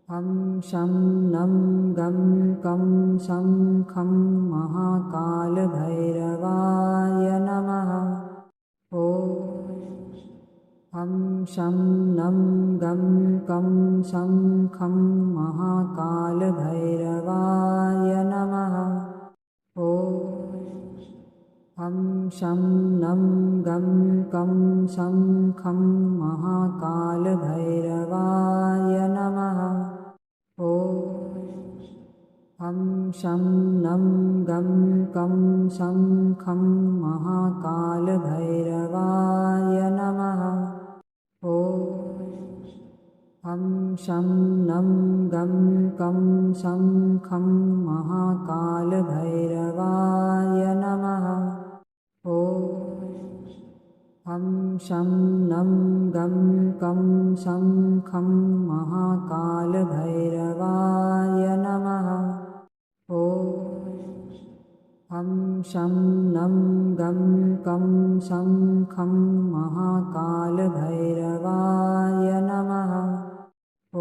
हं शं नं गं कं सं खं महाकालभैरवाय नमः। ॐ हं शं नं गं कं सं खं महाकालभैरवाय नमः। ॐ हं शं नं गं कं सं खं महाकालभैरवाय नमः। ॐ हं शं नं गं कं सं खं महाकालभैरवाय नमः। ॐ हं शं नं गं कं सं खं महाकालभैरवाय नमः। ॐ हं शं नं गं कं सं खं महाकालभैरवाय नमः। ॐ हं शं नं गं कं सं खं महाकालभैरवाय नमः। ॐ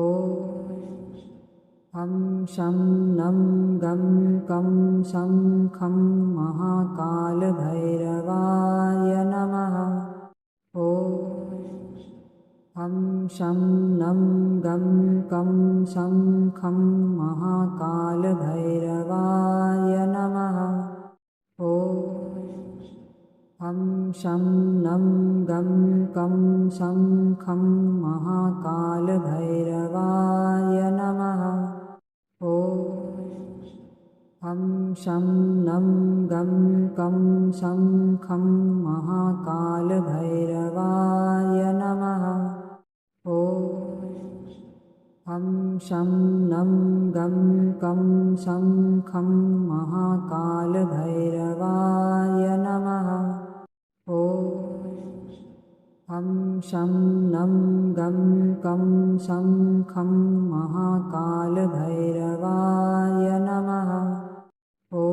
हं शं नं गं कं सं खं महाकालभैरवाय नमः। ॐ हं शं नं गं कं सं खं महाकालभैरवाय नमः। ॐ हं शं नं गं कं सं खं महाकालभैरवाय नमः। ॐ हं शं नं गं कं सं खं महाकालभैरवाय नमः। ॐ हं शं नं गं कं सं खं महाकालभैरवाय नमः। ॐ हं शं नं गं कं सं खं महाकालभैरवाय नमः। ॐ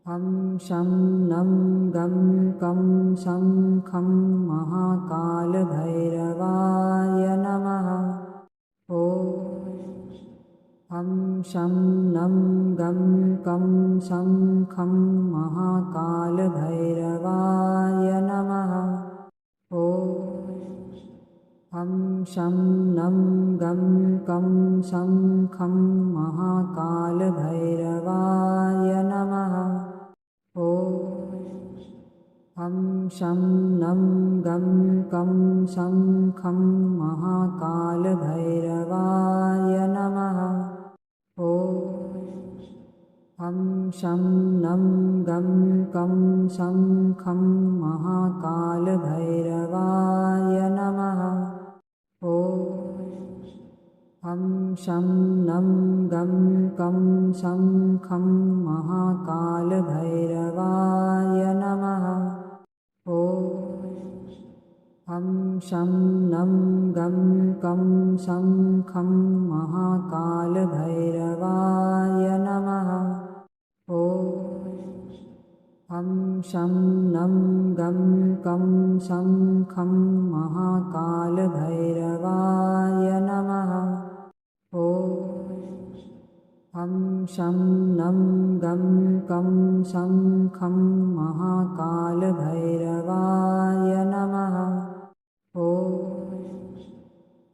हं शं नं गं कं सं खं महाकालभैरवाय नमः। ॐ हं शं नं गं कं सं खं महाकालभैरवाय नमः। ॐ हं शं नं गं कं सं खं महाकालभैरवाय नमः। ॐ हं शं नं गं कं सं खं महाकालभैरवाय नमः। ॐ हं शं नं गं कं सं खं महाकालभैरवाय नमः। ॐ हं शं नं गं कं सं खं महाकालभैरवाय नमः। ॐ हं शं नं गं कं सं खं महाकालभैरवाय नमः। ॐ हं शं नं गं कं सं खं महाकालभैरवाय नमः। ॐ हं शं नं गं कं सं खं महाकालभैरवाय नमः। ॐ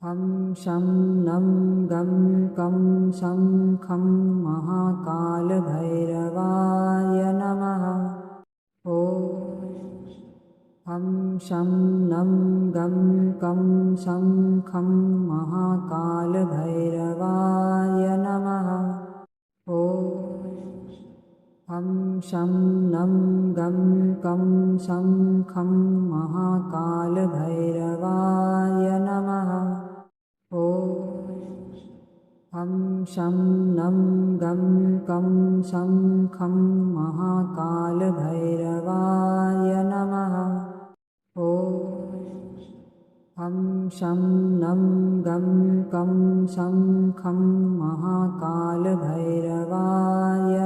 हं शं नं गं कं सं खं महाकालभैरवाय नमः। ॐ हं शं नं गं कं सं खं महाकालभैरवाय नमः। ॐ हं शं नं गं कं सं खं महाकालभैरवाय नमः। ॐ हं शं नं गं कं सं खं महाकालभैरवाय नमः। ॐ हं शं नं गं कं सं खं महाकालभैरवाय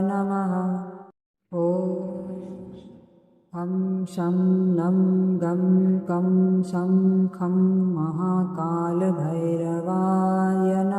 नमः। ॐ हं शं नं गं कं सं खं महाकालभैरवाय नमः।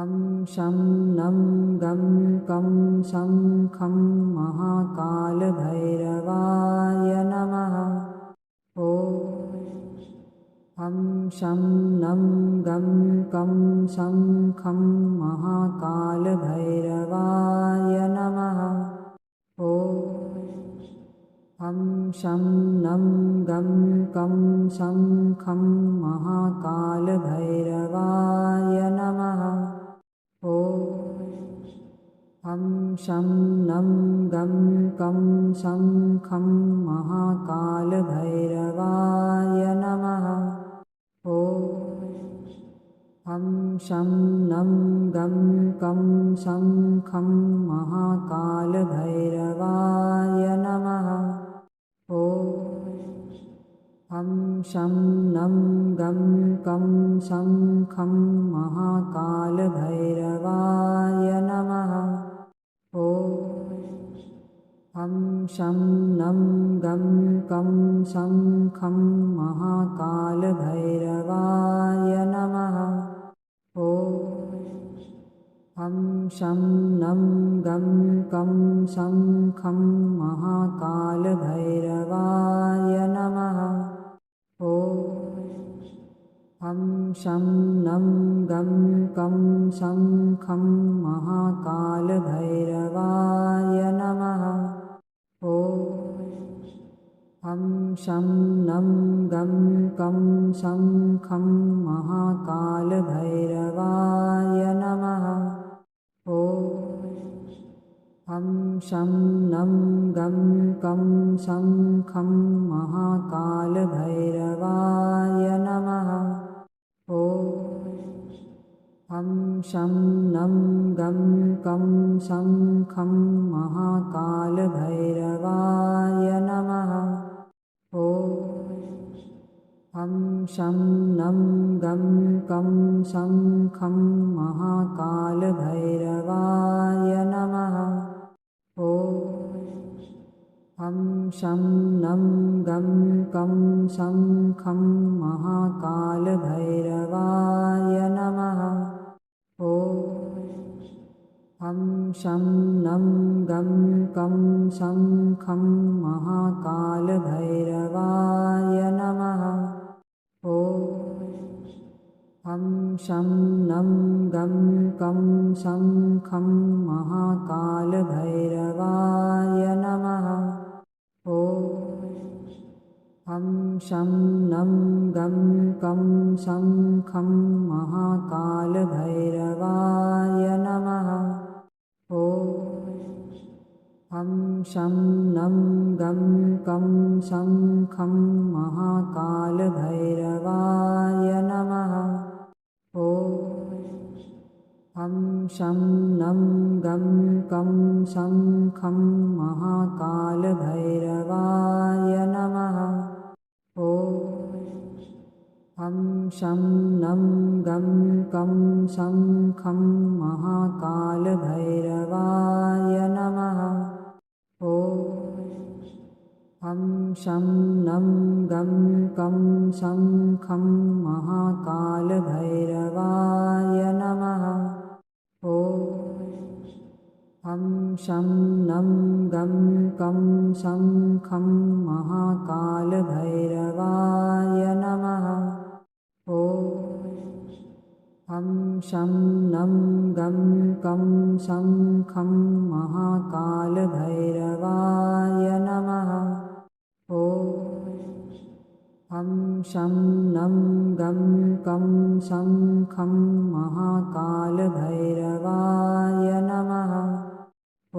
हं शं नं गं कं शङ्खं महाकालभैरवाय नमः। ॐ हं शं नं गं कं शङ्खं महाकालभैरवाय नमः। ॐ हं शं नं गं कं शङ्खं महाकालभैरवाय नमः। ॐ हं शं नं गं कं शङ्खं महाकालभैरवाय नमः। ॐ हं शं नं गं कं शङ्खं महाकालभैरवाय नमः। ॐ हं शं नं गं कं शङ्खं महाकालभैरवाय नमः। ॐ हं शं नं गं कं शङ्खं महाकालभैरवाय नमः। ॐ हं शं नं गं कं शङ्खं महाकालभैरवाय नमः। ॐ हं शं नं गं कं शङ्खं महाकालभैरवाय नमः। ॐ हं शं नं गं कं शङ्खं महाकालभैरवाय नमः। ॐ हं शं नं गं कं शङ्खं महाकालभैरवाय नमः। ॐ हं शं नं गं कं शङ्खं महाकालभैरवाय नमः। ॐ हं शं नं गं कं शङ्खं महाकालभैरवाय नमः। ॐ हं शं नं गं कं शङ्खं महाकालभैरवाय नमः। ॐ हं शं नं गं कं शङ्खं महाकालभैरवाय नमः। ॐ हं शं नं गं कं शङ्खं महाकालभैरवाय नमः। ॐ हं शं नं गं कं शङ्खं महाकालभैरवाय नमः। ॐ हं शं नं गं कं शङ्खं महाकालभैरवाय नमः। ॐ हं शं नं गं कं शङ्खं महाकालभैरवाय नमः। ॐ हं शं नं गं कं शङ्खं महाकालभैरवाय नमः। ॐ हं शं नं गं कं शङ्खं महाकालभैरवाय नमः। ॐ हं शं नं गं कं शङ्खं महाकालभैरवाय नमः। ॐ हं शं नं गं कं शङ्खं महाकालभैरवाय नमः। ॐ हं शं नं गं कं शङ्खं महाकालभैरवाय नमः। ॐ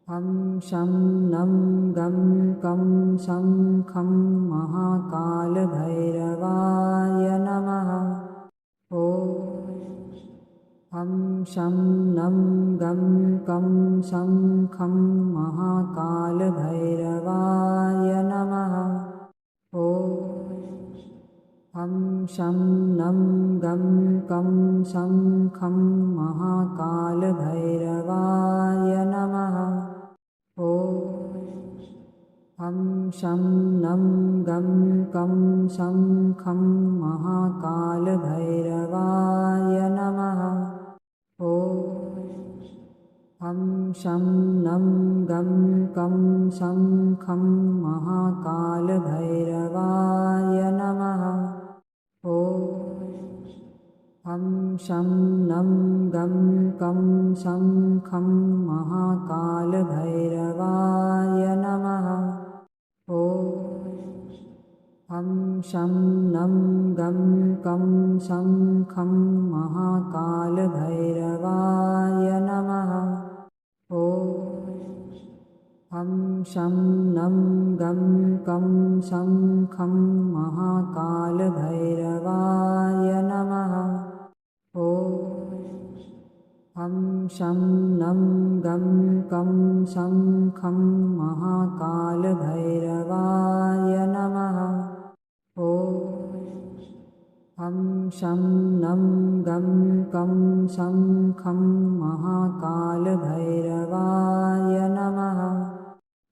हं शं नं गं कं शङ्खं महाकालभैरवाय नमः। ॐ हं शं नं गं कं शङ्खं महाकालभैरवाय नमः। ॐ हं शं नं गं कं शङ्खं महाकालभैरवाय नमः। ॐ हं शं नं गं कं शङ्खं महाकालभैरवाय नमः। ॐ हं शं नं गं कं शङ्खं महाकालभैरवाय नमः। ॐ हं शं नं गं कं शङ्खं महाकालभैरवाय नमः। ॐ हं शं नं गं कं शङ्खं महाकालभैरवाय नमः। ॐ हं शं नं गं कं शङ्खं महाकालभैरवाय नमः। ॐ हं शं नं गं कं शङ्खं महाकालभैरवाय नमः। ॐ हं शं नं गं कं शङ्खं महाकालभैरवाय नमः।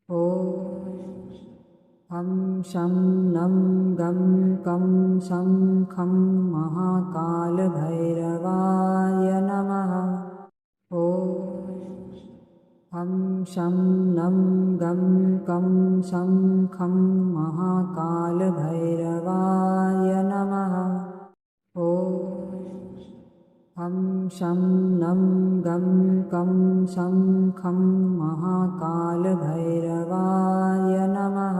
ॐ हं शं नं गं कं शङ्खं महाकालभैरवाय नमः। ॐ हं शं नं गं कं शङ्खं महाकालभैरवाय नमः। ॐ हं शं नं गं कं शङ्खं महाकालभैरवाय नमः।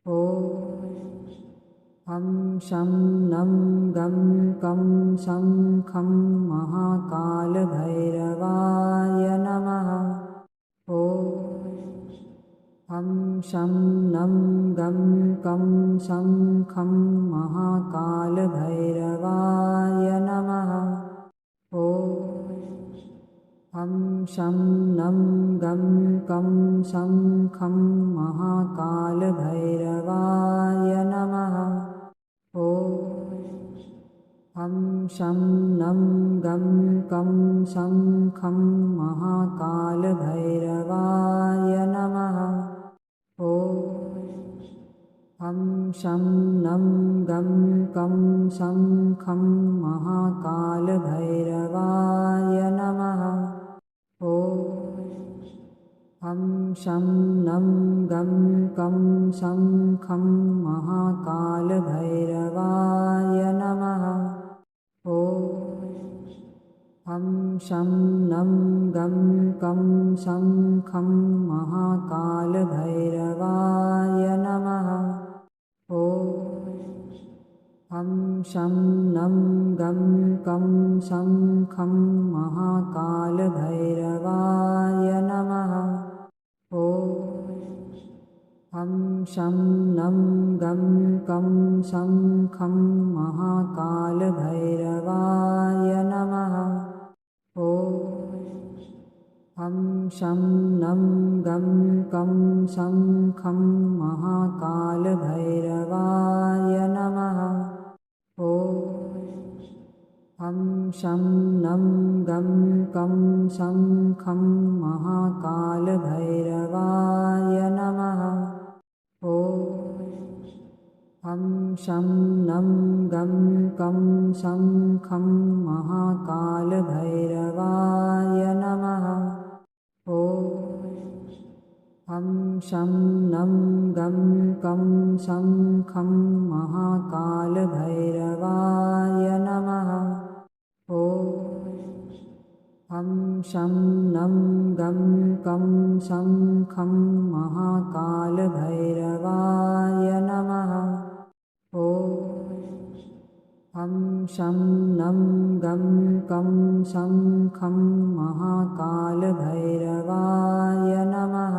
ॐ हं शं नं गं कं शङ्खं महाकालभैरवाय नमः। ॐ हं शं नं गं कं शङ्खं महाकालभैरवाय नमः। ॐ हं शं नं गं कं शङ्खं महाकालभैरवाय नमः। ॐ हं शं नं गं कं शङ्खं महाकालभैरवाय नमः। ॐ हं शं नं गं कं शङ्खं महाकालभैरवाय नमः। ॐ हं शं नं गं कं शङ्खं महाकालभैरवाय नमः। ॐ हं शं नं गं कं शङ्खं महाकालभैरवाय नमः। ॐ हं शं नं गं कं शङ्खं महाकालभैरवाय नमः। ॐ हं शं नं गं कं शङ्खं महाकालभैरवाय नमः। ॐ हं शं नं गं कं शङ्खं महाकालभैरवाय नमः। ॐ हं शं नं गं कं शङ्खं महाकालभैरवाय नमः। ॐ हं शं नं गं कं शङ्खं महाकालभैरवाय नमः। ॐ हं शं नं गं कं शङ्खं महाकालभैरवाय नमः। ॐ हं शं नं गं कं शङ्खं महाकालभैरवाय नमः। ॐ हं शं नं गं कं शङ्खं महाकालभैरवाय नमः।